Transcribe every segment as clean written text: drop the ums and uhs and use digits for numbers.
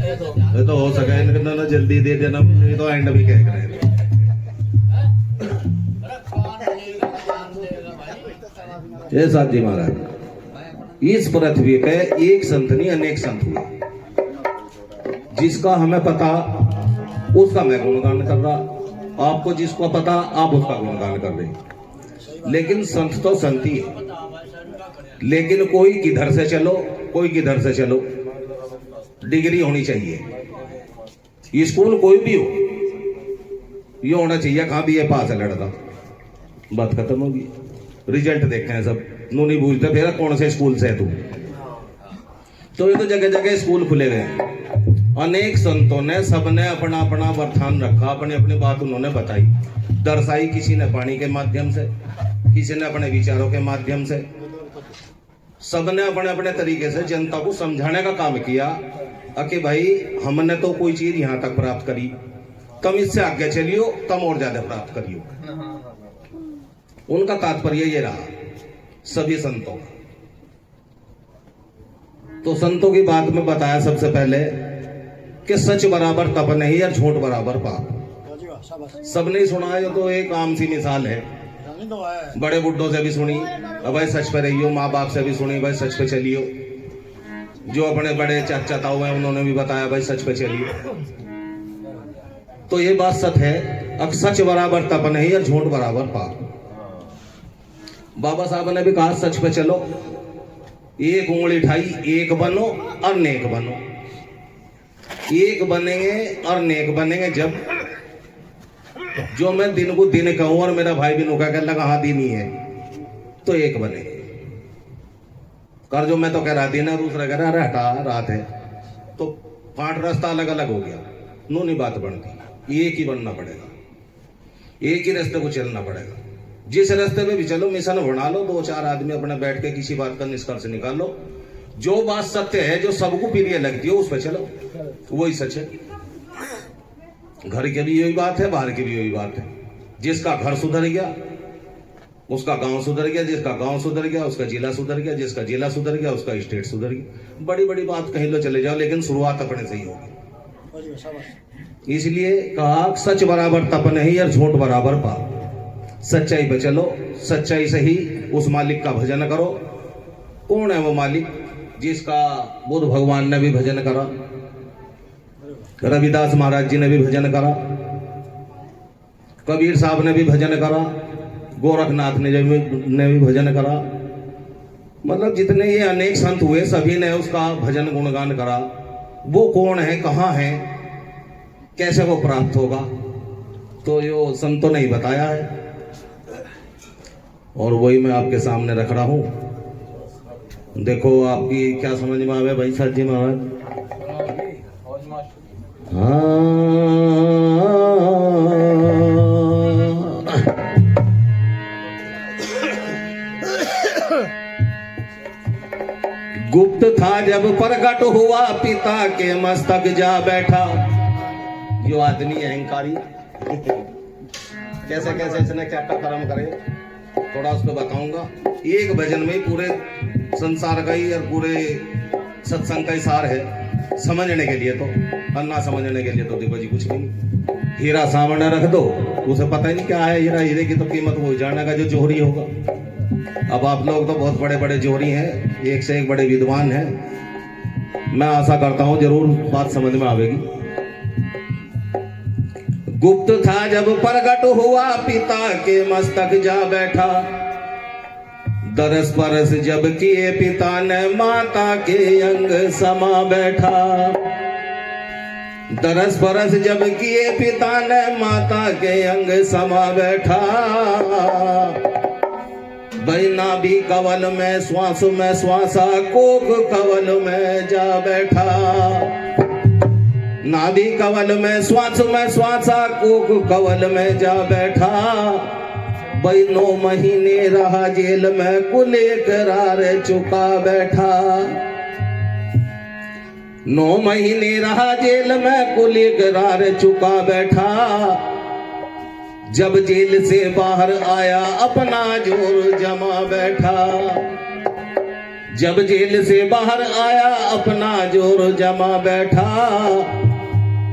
ये तो हो सका इनका ना जल्दी दे देना, ये तो एंड भी कह रहे हैं। ये साथ जी महाराज, इस पृथ्वी पे एक संत नहीं अनेक संत हुए, जिसका हमें पता उसका मैं गुणगान कर रहा, आपको जिसको पता आप उसका गुणगान कर रहे, लेकिन संत तो संत ही है। लेकिन कोई किधर से चलो, कोई किधर से चलो, डिग्री होनी चाहिए। स्कूल कोई भी हो, ये होना चाहिए कहाँ भी ये पास है लड़का, बात खत्म होगी। रिजल्ट देखे हैं सब, नू नहीं पूछते फिर कौन से स्कूल से है तू। तो ये तो जगह जगह स्कूल खुले गए हैं। अनेक संतों ने सबने अपना अपना वर्तान रखा, अपनी अपनी बात उन्होंने बताई, दर्शाई। किसी ने पानी के माध्यम से, किसी ने अपने विचारों के माध्यम से, सबने अपने अपने तरीके से जनता को समझाने का काम किया कि भाई हमने तो कोई चीज यहां तक प्राप्त करी, तुम इससे आगे चलियो, तुम और ज्यादा प्राप्त करियो। उनका तात्पर्य ये रहा सभी संतों का। तो संतों की बात में बताया सबसे पहले कि सच बराबर तप नहीं और झूठ बराबर पाप। सबने सुना है, तो एक आम सी मिसाल है, बड़े बुड्ढों से भी सुनी, भाई सच पे रहियो, माँ बाप से भी सुनी, भाई सच पे चलियो। जो अपने बड़े चाचा ताऊ हैं उन्होंने भी बताया, भाई सच पे चलियो। तो ये बात सच है, अब सच बराबर तप नहीं और झूठ बराबर पाप। बाबा साहब ने भी कहा सच पे चलो, एक उंगली उठाई, एक बनो और नेक बनो। एक बनेंगे और नेक बनेंगे जब जो मैं दिन को दिन कहूं और मेरा भाई भी नुका कर लगा हाँ दिन ही है, तो एक बनेंगे। कर जो मैं तो कह रहा दिन है, दूसरा कह रहा अरे हटा रात है, तो 5 रास्ता अलग अलग हो गया, नू नहीं बात बनती। एक ही बनना पड़ेगा, एक ही रास्ते को चलना पड़ेगा। जिस रास्ते पे भी चलो, मिशन बना लो, 2-4 आदमी अपने बैठ के किसी बात का निष्कर्ष निकाल लो। जो बात सत्य है, जो सबको प्रिय लगती है, उस पर चलो, वही सच है। घर के भी यही बात है, बाहर की भी यही बात है। जिसका घर सुधर गया उसका गांव सुधर गया, जिसका गांव सुधर गया उसका जिला सुधर गया, जिसका जिला सुधर गया उसका स्टेट सुधर गया। बड़ी बड़ी बात कहीं लो चले जाओ, लेकिन शुरुआत अपने से ही होगी। इसलिए कहा सच बराबर तप नहीं और झूठ बराबर पाप। सच्चाई पे चलो, सच्चाई से ही उस मालिक का भजन करो। कौन है वो मालिक? जिसका बुद्ध भगवान ने भी भजन करा, रविदास महाराज जी ने भी भजन करा, कबीर साहब ने भी भजन करा, गोरखनाथ ने भी भजन करा। मतलब जितने ये अनेक संत हुए सभी ने उसका भजन गुणगान करा। वो कौन है, कहाँ है, कैसे वो प्राप्त होगा, तो यो संतों ने ही बताया है और वही मैं आपके सामने रख रहा हूं। देखो आपकी क्या समझ में आवे भाई साहब जी महाराज। गुप्त था जब प्रकट हुआ, पिता के मस्तक जा बैठा। जो आदमी अहंकारी कैसे कैसे इसने क्या कर्म करे, थोड़ा उस पर बताऊंगा। एक भजन में पूरे संसार का ही और पूरे सत्संग का ही सार है समझने के लिए। तो अन्ना समझने के लिए तो देखो जी कुछ नहीं। हीरा सामने रख दो, उसे पता ही नहीं क्या है हीरा, हीरे की तो कीमत वो जानेगा जो जोहरी होगा। अब आप लोग तो बहुत बड़े बड़े जोहरी हैं, एक से एक बड़े विद्वान हैं। मैं आशा करता हूं जरूर बात समझ में आवेगी। गुप्त था जब प्रकट हुआ, पिता के मस्तक जा बैठा। दरस परस जब किए पिता ने, माता के अंग समा बैठा। दरस परस जब किए पिता ने, माता के अंग समा बैठा। बहना भी कवल में श्वासा, कोक कवल में जा बैठा। नाभि कवल में श्वासा, कोक कवल में जा बैठा। 9 महीने रहा जेल में, कुल करार चुका बैठा। 9 महीने रहा जेल में, कुल करार चुका बैठा। जब जेल से बाहर आया, अपना जोर जमा बैठा। जब जेल से बाहर आया अपना जोर जमा बैठा,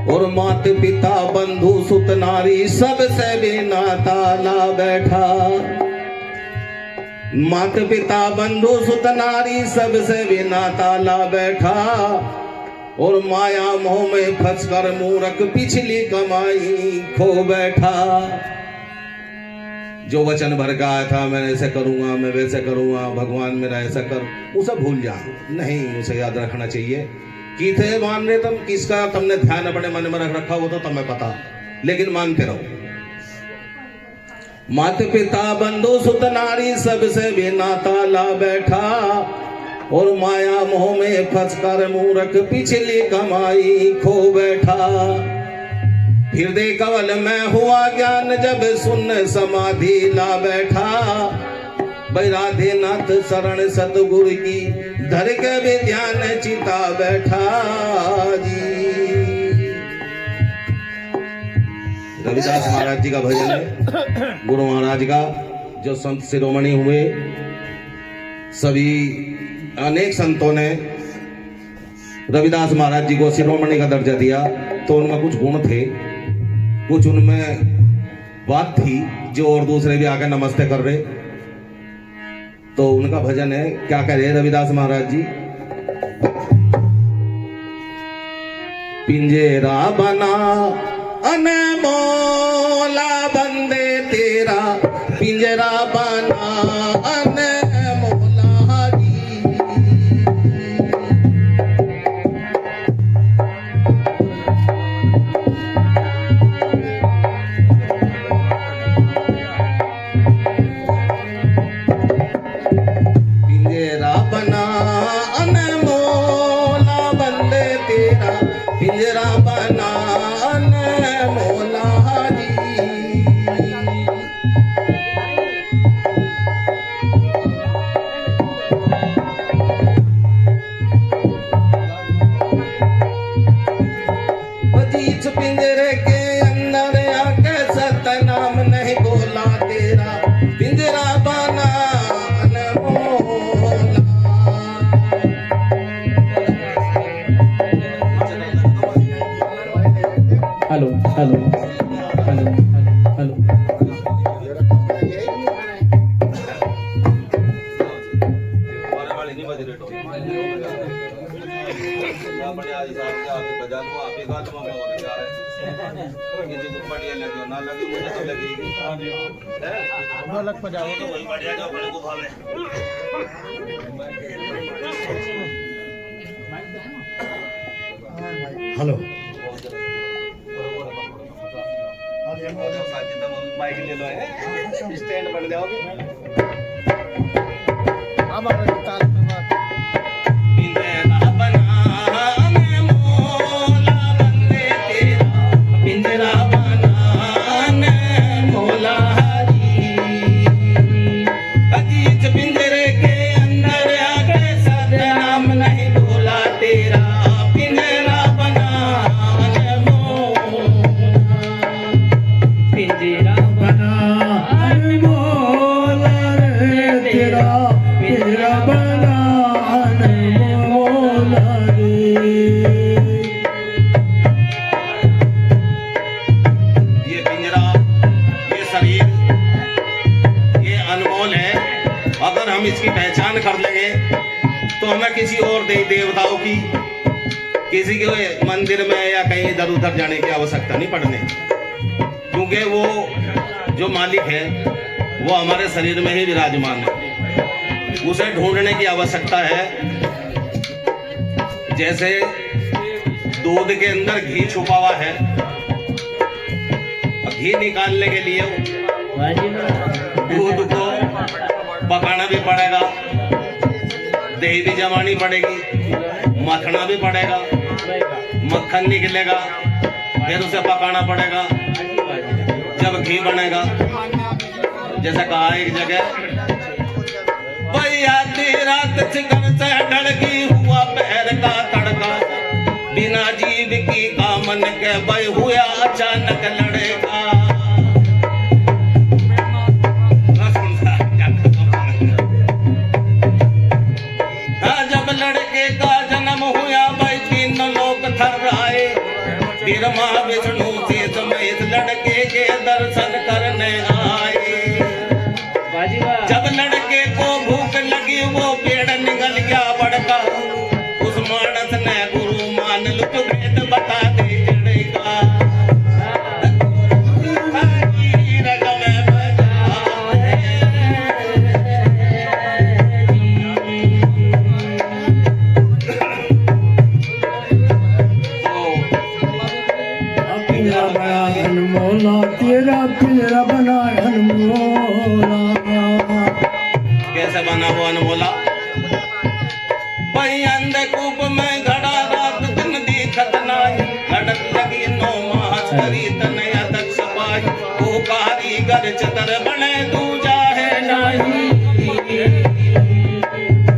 और मात पिता बंधु सुत नारी सबसे बेनाता ला बैठा। मात पिता बंधु सुत नारी सबसे बेनाता ला बैठा, और माया मोह में फंसकर मूर्ख पिछली कमाई खो बैठा। जो वचन भर का आया था, मैं ऐसे करूंगा, मैं वैसे करूंगा, भगवान मेरा ऐसा कर, उसे भूल जा। नहीं, उसे याद रखना चाहिए कि थे मान रहे तुम, किसका तुमने ध्यान अपने मन में रख रखा हो तो तुम्हें पता, लेकिन मानते रहो। माता पिता बंधु सुत नारी सबसे बेनाता ला बैठा, और माया मोह में फंसकर मूर्ख पिछली कमाई खो बैठा। हृदय कवल में हुआ ज्ञान जब सुन समाधि ला बैठा, राधे नाथ शरण सतगुरु की धर के भी ध्यान चिता बैठा जी। रविदास महाराज जी का भजन है, गुरु महाराज का, जो संत शिरोमणि हुए। सभी अनेक संतों ने रविदास महाराज जी को शिरोमणि का दर्जा दिया, तो उनमें कुछ गुण थे, कुछ उनमें बात थी जो और दूसरे भी आकर नमस्ते कर रहे। तो उनका भजन है, क्या कह रहे रविदास महाराज जी। पिंजेरा बना अनमोला बंदे तेरा, पिंजरा बना अनमोला जी। पिंजरा बना अनमोला बंदे तेरा, पिंजरा बना अनमोला जी। बजीच पिंजरे के अंदर आके सतनाम नहीं बोला तेरा, पिंजरा बना अनमोला। Hello hello hello hello. Hello mic ले लो, स्टैंड बन जाओगे। पिंजरा बना अनमोला बंदे तेरा, पिंजरा बना अनमोला जी। अजीज पिंजरे के अंदर आके सतनाम नहीं बोला तेरा, पिंजरा बना अनमोला। पिंजरा बना अनमोला रे तेरा, पिंजरा बना अनमोला रे। ये पिंजरा, ये शरीर, ये अनमोल है। अगर हम इसकी पहचान कर लेंगे तो हमें किसी और देवताओं की, किसी के मंदिर में या कहीं इधर उधर जाने की आवश्यकता नहीं पड़ने, क्योंकि वो जो मालिक है वो हमारे शरीर में ही विराजमान है। उसे ढूंढने की आवश्यकता है। जैसे दूध के अंदर घी छुपा हुआ है, घी निकालने के लिए दूध को पकाना भी पड़ेगा, दही भी जमानी पड़ेगी, मथना भी पड़ेगा, मक्खन निकलेगा, फिर उसे पकाना पड़ेगा, जब घी बनेगा। जैसा कहा एक जगह, भैया रात चिकन से ढड़की हुआ पैर का तड़का, बिना जीव की कामन के भय हुआ अचानक लड़ेगा। ब्रह्मा विष्णु से समेत लड़के के दर्शन करने आए। जब लड़के को भूख लगी वो पेड़ निकल गया बड़का, उस मानस ने गुरु मान लुट भेद बता दे जड़े का। तेरा पिंजरा बना अनमोला। कैसे बना वो अनमोला? वही अंधकूप में घड़ा रात दिन दिखत नाई, लड़क लगी 9 मास करी तनया दक्ष पाई। वो कारीगर चतर बने दूजा है नाही,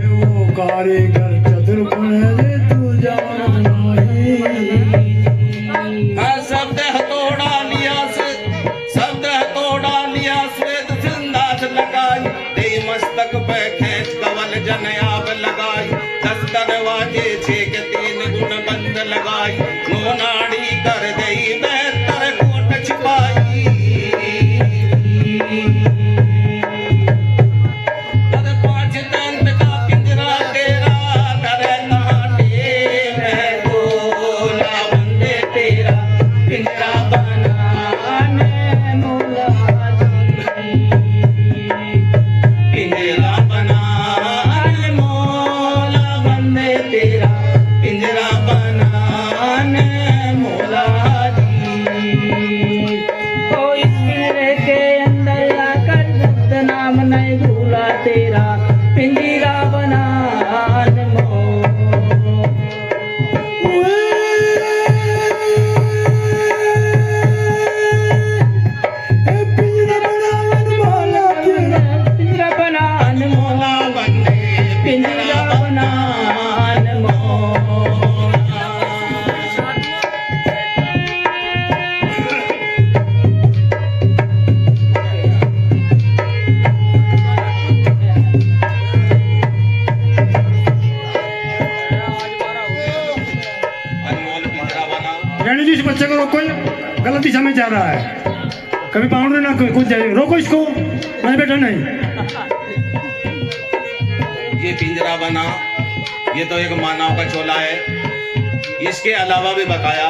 वो कारीगर चतुर बने दूजा नाही। शब्द हथौड़ा लिया श्वेत सिंधास लगाई, दे मस्तक पे खेच कवल जनयाब लगाई। 10 दरवाजे 6 के 3 गुण बंद लगाई, 9 नाड़ी कर दई बेहतर कोट छिपाई। कर 5 दंत का पिंजरा तेरा, करे कांटे में गोला बंदे तेरा, पिंजरा बनाने मोला। पिंजरा बनाने मोला बंदे तेरा, पिंजरा बनाने मोला जी। ओ इस पिंजरे के अंदर आकर दत्त नाम नहीं भूला तेरा, पिंजरा बनाने पिंजरा बनाने मोला बंदे पिंजरा बनाने अनमोल पिंजरा बना। गणेश जी, इस बच्चे को रोको, गलत दिशा में जा रहा है। कभी बाउंड्री ना कुछ जाए, रोको इसको, मैं बैठा नहीं। ये पिंजरा बना, ये तो एक मानव का चोला है। इसके अलावा भी बताया,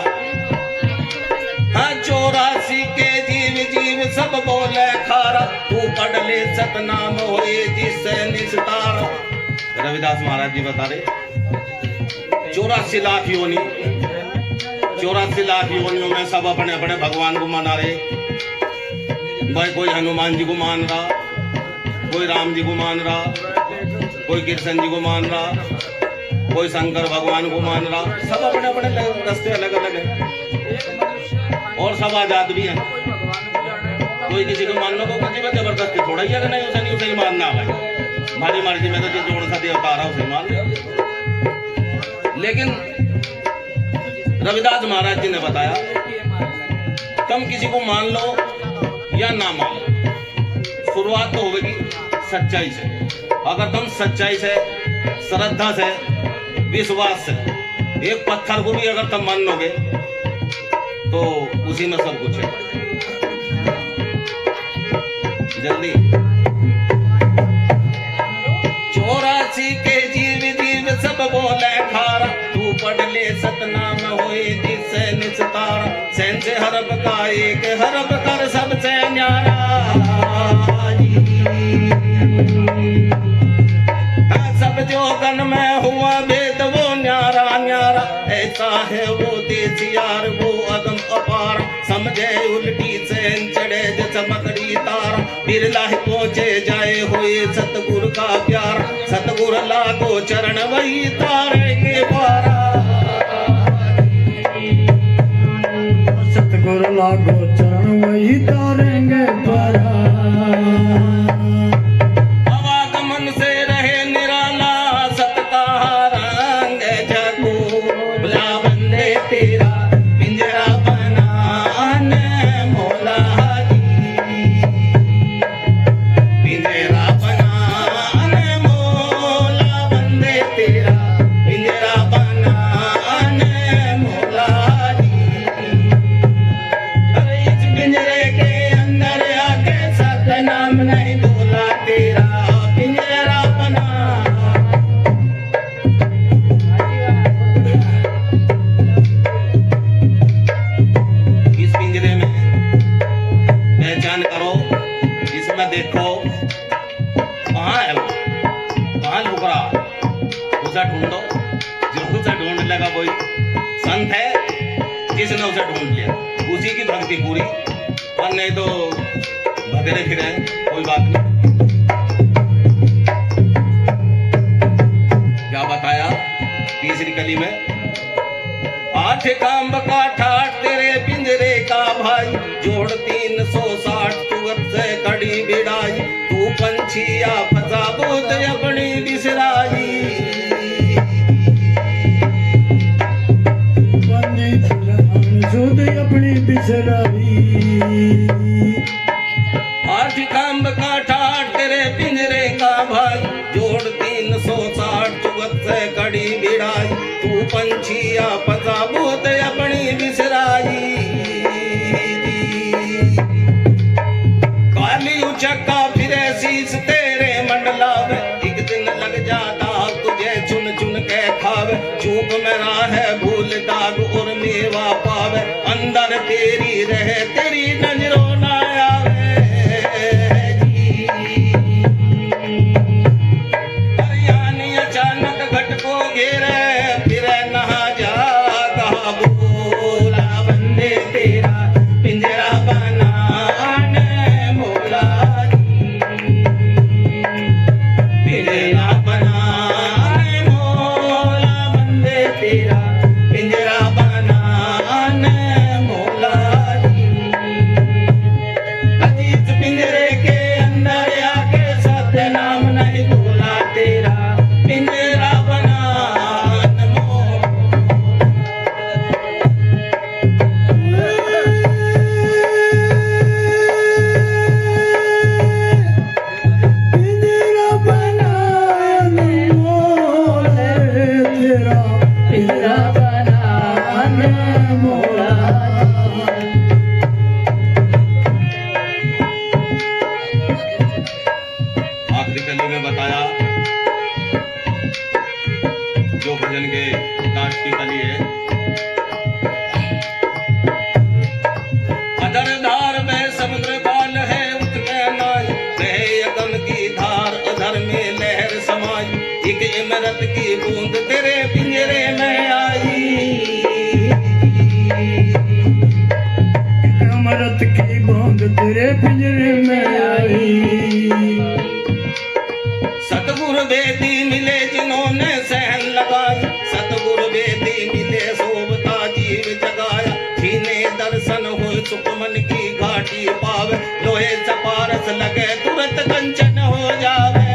हाँ 84 के जीव जीव सब बोले खारा, तू पढ़ ले सतनाम होए जिससे निस्तारा। रविदास महाराज जी बता रहे 84 लाख योनि, 84 लाख योनियों में सब अपने अपने भगवान को मना रहे। भाई कोई हनुमान जी को मान रहा, कोई राम जी को मान रहा, कोई कृष्ण जी को मान रहा, कोई शंकर भगवान को मान रहा। सब अपने अपने रास्ते अलग अलग है और सब आजाद भी हैं। कोई किसी को मानना को किसी में जबरदस्ती थोड़ा ही है कि नहीं उसे ही मानना है। हमारी मर्जी में तो जिस जोड़ सा देवता रहा उसे मान लिया। लेकिन रविदास महाराज जी ने बताया तुम किसी को मान लो या ना मान लो, शुरुआत तो होगी सच्चाई से। अगर तुम सच्चाई से, श्रद्धा से, विश्वास से एक पत्थर को भी अगर तुम मान लोगे तो उसी में सब कुछ है। जल्दी 84 के जीव जीव सब बोले खारा, तू पढ़ ले सतनाम होए जिससे निस्तारा। सैन से हरब का एक हरब कर सबसे न्यारा। सब जो गन में हुआ वेद वो न्यारा न्यारा, ऐसा है वो देसियार वो अदम अपार। समझे उल्टी से चढ़े जैसे मकड़ी तार, बिरला ही पहुंचे जाए हुए सतगुरु का प्यार। सतगुरु लागो चरण वही तारेंगे पारा। सतगुरु लागो चरण वही तारेंगे पारा। आवागमन से रहे निराला, सतका रंग जगो बुला बंदे तेरा, पिंजरा बनाने मोला जी। पिंजरा बनाने मोला बंदे तेरा, पिंजरा बनाने मोला जी। जिसने उसे ढूंढ लिया उसी की भक्ति पूरी, और नहीं तो भगरे फिरे कोई बात नहीं। क्या बताया तीसरी कली में? आठ काम का ठाठ तेरे पिंजरे का भाई, जोड़ 360 चुगत से कड़ी बिड़ाई, तू पंछिया फसा बोध अपनी बिसराई। सुध अपनी बिसराई। आठ काम का ठाठ तेरे पिंजरे का भाई, जोड़ 360 चुगत से कड़ी बिड़ाई, तू पंछिया फसा बोध अपनी बिसराई। काली उचक्का फिरे शीस तेरे मंडला में, एक दिन लग जाता तुझे चुन चुन के खावे, चूक में राह भूल दाग और मेवा पावे, अंदर तेरी रहे तेरी नजरों ना आवे। हरियाणी अचानक घट को घेरे, फिरे नहा जा कहा बोला बंदे तेरा पिंजरा बनाने मौला जी, पिंजरा बनाने मौला बंदे तेरा पिंजरा बनाने मौला जी। अजीत पिंजरे के अंदर आके सत्य नाम नहीं भूला तेरा पिंजरा बनाने मौला। पिंजरा बनाने मोले तेरा, पिंजरा बनाने मौला जी। आखिरी कली में बताया जो भजन के लास्ट की कली है, अदर धार में समुद्र बाल है उसके नाई, बहे अगम की धार अधर में लहर समाई, एक इमरत की बूंद तेरे पिंजरे में आई। अमृत की बूंद तेरे पिंजरे में आई। सतगुरु वेदी मिले जिन्होंने सहन लगाई, सतगुरु वेदी मिले सोबता जीव जगाया, छीने दर्शन हो सुख मन की घाटी पावे, लोहे सपारस लगे तुरंत कंचन हो जावे।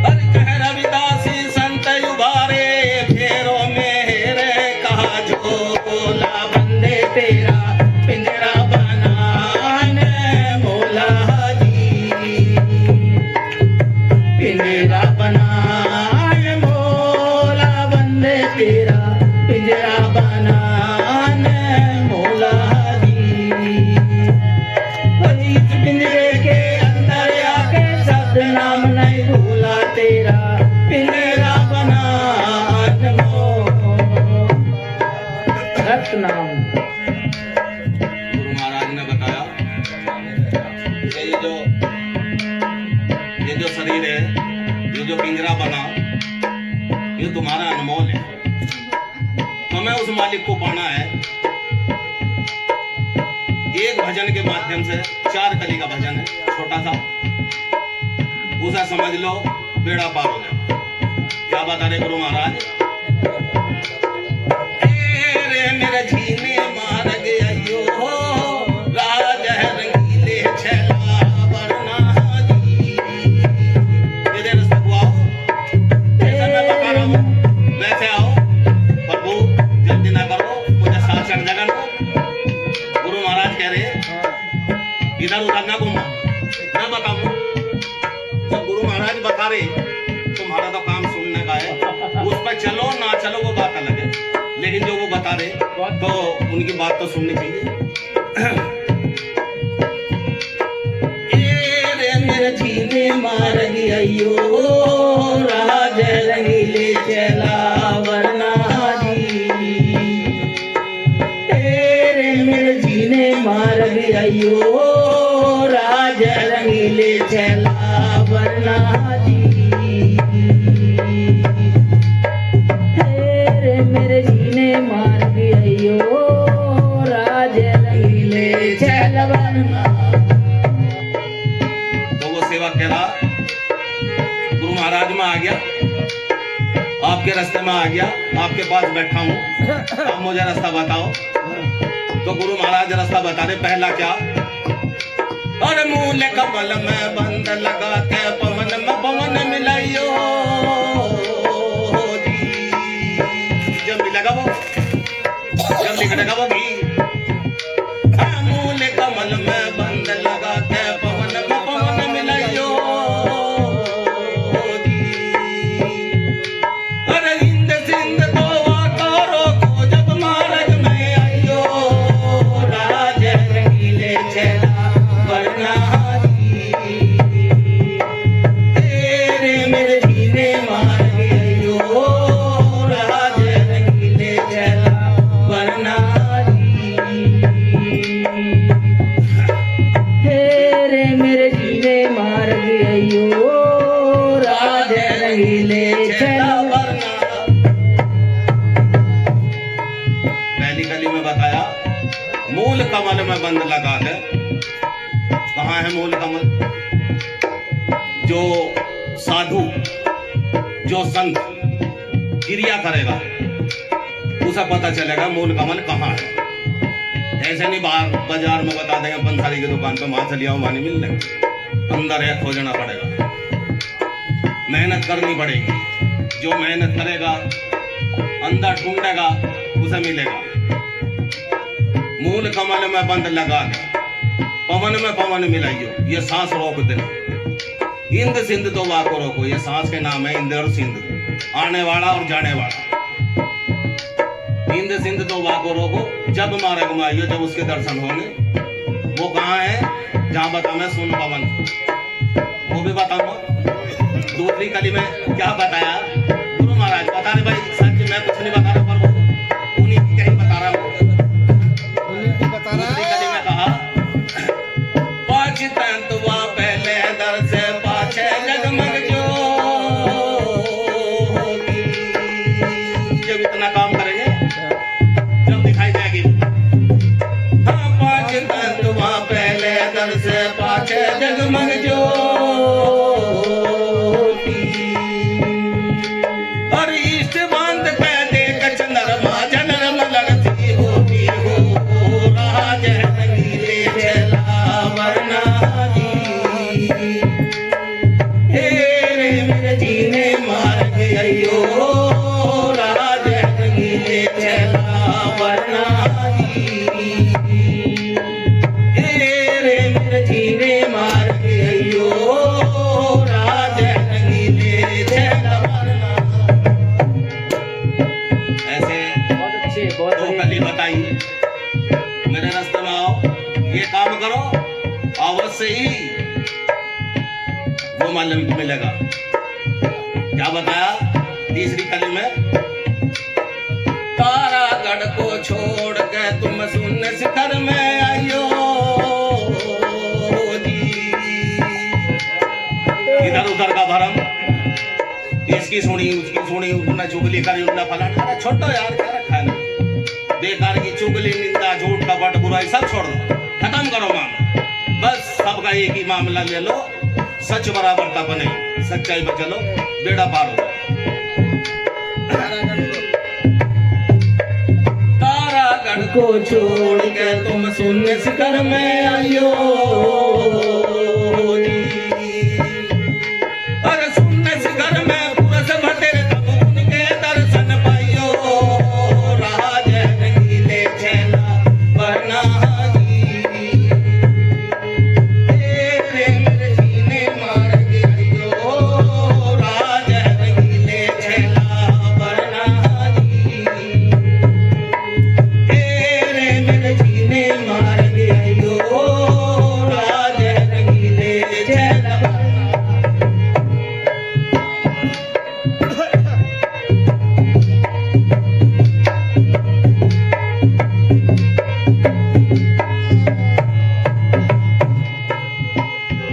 हर कह रविदासी संत उबारे, फेरों में हेरे कहा झोला बंदे तेरा पिंजरा बनाने मौला जी, पिंजरा बनाने मौला बंदे तेरा पिंजरा बनाने मौला जी। इस पिंजरे के अंदर आके शब्द नाम नहीं भूला तेरा पिंजरा बनाने मौला। रत्नाम गुरु महाराज ने बताया कि ये जो शरीर है, ये जो पिंजरा बना, ये तुम्हारा अनमोल है, तुम्हें उस मालिक को पाना है। एक भजन के माध्यम से 4 कली का भजन है, छोटा सा, उसे समझ लो बेड़ा पार हो जाए। क्या बता रहे गुरु महाराज? रे मेरे झीने मार गया यो राज है रंगीले छला वरना जी। मेरे रस्ते को आओ, जैसा मैं बता रहा हूँ वैसे आओ, प्रभु जल्दी ना करो, मुझे शासन जगन को। गुरु महाराज कह रहे इधर उधर ना घूमो, ना बताओ। जब गुरु महाराज बता रहे तुम्हारा तो काम सुनने का है, उस पर चलो ना चलो वो बात अलग है, लेकिन जो वो बता रहे तो उनकी बात तो सुननी चाहिए। रे मेरे झीने मार गया यो राज रंगीले चला वरना जी, तेरे मेरे झीने मार गया यो राज रंगीले चला वरना जी। रास्ते में आ गया, आपके पास बैठा हूँ, अब मुझे रास्ता बताओ। तो गुरु महाराज रास्ता बता रहे। पहला क्या? और मूल कमल में बंद लगा के पवन में पवन मिलाइयो जी। जब मिलेगा वो, जब निकलेगा वो घी। हाँ, मूल कमल में बंद लगा के पवन में पवन मिलाइयो जी। अरे हिंद सिंध तो वाकारो को जब मार्ग में आइयो, राज रंगीले चेला वरना तेरे मेरे जीने मार्ग आइयो, राज रंगीले चेला वरना तेरे मेरे जीने मार्ग आइयो, राज रंगीले चला वरना। पहली कली में बताया मूल कमल में बंद लगा के। कहाँ है मूल कमल? जो साधु, जो संत क्रिया करेगा उसे पता चलेगा मूल कमल कहाँ है। ऐसे नहीं बाहर बाजार में बता देंगे पंसारी की दुकान पे वहां से लिया वहां नहीं मिलने, अंदर है, खोजना पड़ेगा, मेहनत करनी पड़ेगी। जो मेहनत करेगा अंदर ढूंढेगा उसे मिलेगा। मूल कमल में बंद लगा के पवन में पवन मिलाइयो, ये सांस रोक देना। इंद सिंध तो वाको रोको, ये सांस के नाम है इंद और सिंध, आने वाला और जाने वाला। इंद सिंध तो वाको रोको जब मार्ग में आइयो, जब उसके दर्शन होंगे। वो कहाँ है? जहां बता मैं सुन पवन, वो भी बताऊंगा। दूसरी कली में क्या बताया गुरु महाराज? बता रहे भाई सच, मैं कुछ नहीं बता रहा, पर वो उन्हीं की कहीं बता रहा हूँ। दूसरी कली में कहा पाँच तंतुआ पहले दर से पाछे जगमग ज्योति। जब इतना काम करेंगे जब दिखाई देगी। हाँ, पाँच तंतुआ पहले दर से पाछे जगमग ज्योति। और इष्ट बांध पे देख चंद्रमा जनरम लगती होती हो, राज रंगीले चला वरना जी। तेरे मेरे जीने मार्ग आइयो, राज रंगीले चला वरना जी। तेरे मेरे जीने मार्ग आइयो, राज रंगीले चला वरना। ऐसे बहुत अच्छे, बहुत तो बढ़िया। कली बताई मेरे रास्ते में आओ, ये काम करो, अवश्य ही वो मालूम मिलेगा। क्या बताया तीसरी कली में? तारागढ़ को छोड़ के तुम शून्य शिखर में आइयो जी। इधर उधर का भरम, इसकी सुनी उसकी सुनी, उन्हें चुगली करी, उन्हें फलाना। अरे छोटो यार, क्या रखा है ना? बेकार की चुगली, निंदा, झूठ, कपट, बुराई सब छोड़ दो, खत्म करो मामला। बस सबका एक ही मामला ले लो, सच बराबरता बने, सच्चाई पर चलो, बेड़ा पार हो। तारागढ़ को छोड़ के तुम शून्य शिखर में आइयो जी। अरे शून्य शिखर में पुरुष भटे तब उनके दर्शन पाइयो, राज रंगीले चेला वरना जी। तेरे मेरे जीने मार्ग आइयो, राज रंगीले चेला वरना जी। तेरे मेरे जीने मार्ग आइयो, राज रंगीले चेला वरना।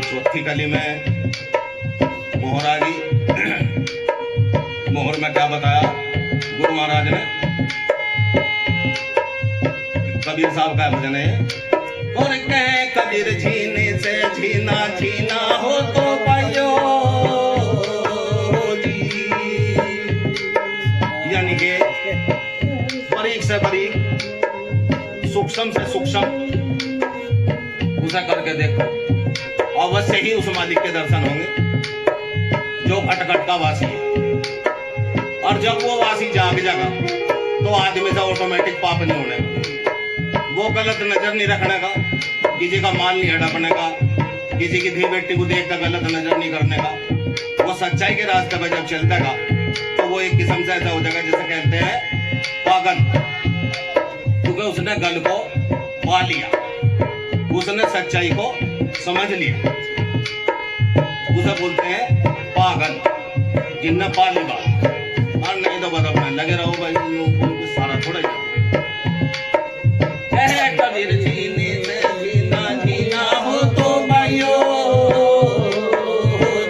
चौथी कली में मोहर आ गई। मोहर में क्या बताया गुरु महाराज ने? कबीर साहब का भजन है। और कहे कबीर झीने से झीना झीना हो तो पाइयो जी। यानी कि बारीक से बारीक, सूक्ष्म से सूक्ष्म उसे करके देखो, अवश्य ही उस मालिक के दर्शन होंगे जो खटखट का वासी है। और जब वो वासी जाग जागा तो आदमी से ऑटोमेटिक पाप नहीं होने का, वो गलत नजर नहीं रखने का, किसी का माल नहीं हड़पने का, किसी की धी बेटी को देख कर गलत नजर नहीं करने का। वो सच्चाई के रास्ते पर जब चलता तो वो एक किस्म से ऐसा हो जाएगा जिसे कहते हैं पागल, क्योंकि उसने गल को पा लिया, उसने सच्चाई को समझ लिया। उसे बोलते हैं पागल, जिन्ना पा ली बात। और नहीं तो बस अपना लगे रहो भाई, कोई सारा थोड़ा ही कबीर जीने से जीना जीना हो तो भाइयों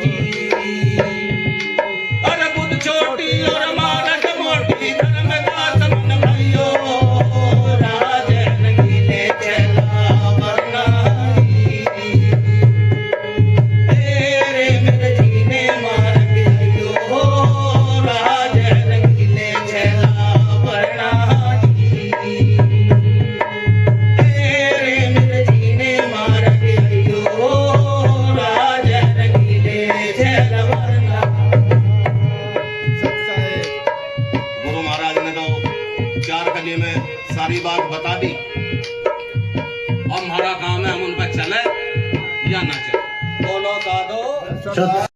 जी। अरे बुद्ध छोटी और मारत मोटी, धर्म दास मन भाइयों, राजन गीले चला वरना तेरे मेरे जीने मार के आइयो, राजन गीले चला वरना में सारी बात बता दी। अब हमारा काम है हम उन पर चले या ना चले। बोलो साधो।